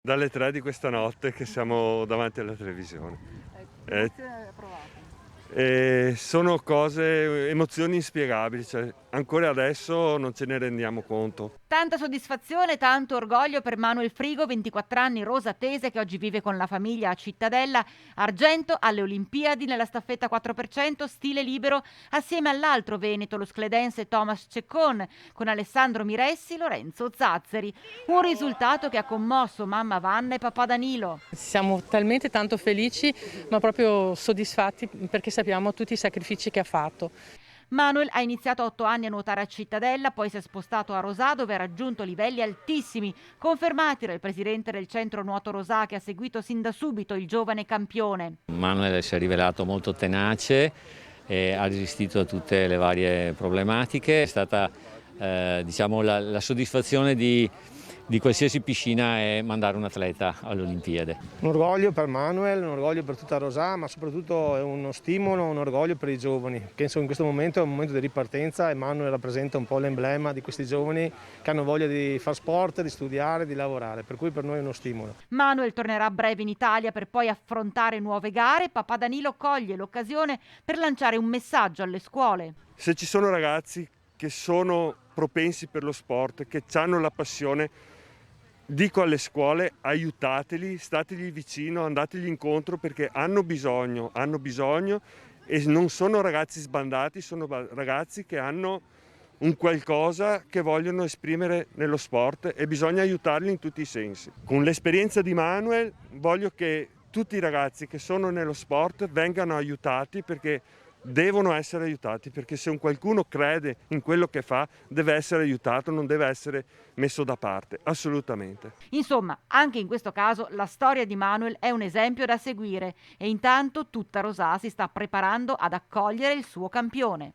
Dalle 3 di questa notte che siamo davanti alla televisione. Che Eh, emozione hai provato? sono cose, emozioni inspiegabili, cioè, ancora adesso non ce ne rendiamo conto. Tanta soddisfazione, tanto orgoglio per Manuel Frigo, 24 anni, rosatese, che oggi vive con la famiglia a Cittadella. Argento alle Olimpiadi nella staffetta 4% stile libero, assieme all'altro veneto, lo scledense Thomas Ceccon, con Alessandro Miressi e Lorenzo Zazzeri. Un risultato che ha commosso mamma Vanna e papà Danilo. Siamo talmente tanto felici, ma proprio soddisfatti perché sappiamo tutti i sacrifici che ha fatto. Manuel ha iniziato a 8 anni a nuotare a Cittadella, poi si è spostato a Rosà dove ha raggiunto livelli altissimi, confermati dal presidente del centro nuoto Rosà che ha seguito sin da subito il giovane campione. Manuel si è rivelato molto tenace e ha resistito a tutte le varie problematiche. È stata diciamo, la soddisfazione di qualsiasi piscina è mandare un atleta alle Olimpiadi. Un orgoglio per Manuel, un orgoglio per tutta Rosà, ma soprattutto è uno stimolo, un orgoglio per i giovani, che in questo momento è un momento di ripartenza e Manuel rappresenta un po' l'emblema di questi giovani che hanno voglia di fare sport, di studiare, di lavorare, per cui per noi è uno stimolo. Manuel tornerà a breve in Italia per poi affrontare nuove gare. Papà Danilo coglie l'occasione per lanciare un messaggio alle scuole. Se ci sono ragazzi che sono propensi per lo sport, che hanno la passione, dico alle scuole: aiutateli, stategli vicino, andategli incontro perché hanno bisogno e non sono ragazzi sbandati, sono ragazzi che hanno un qualcosa che vogliono esprimere nello sport e bisogna aiutarli in tutti i sensi. Con l'esperienza di Manuel voglio che tutti i ragazzi che sono nello sport vengano aiutati perché devono essere aiutati, perché se un qualcuno crede in quello che fa deve essere aiutato, non deve essere messo da parte, assolutamente. Insomma, anche in questo caso la storia di Manuel è un esempio da seguire e intanto tutta Rosà si sta preparando ad accogliere il suo campione.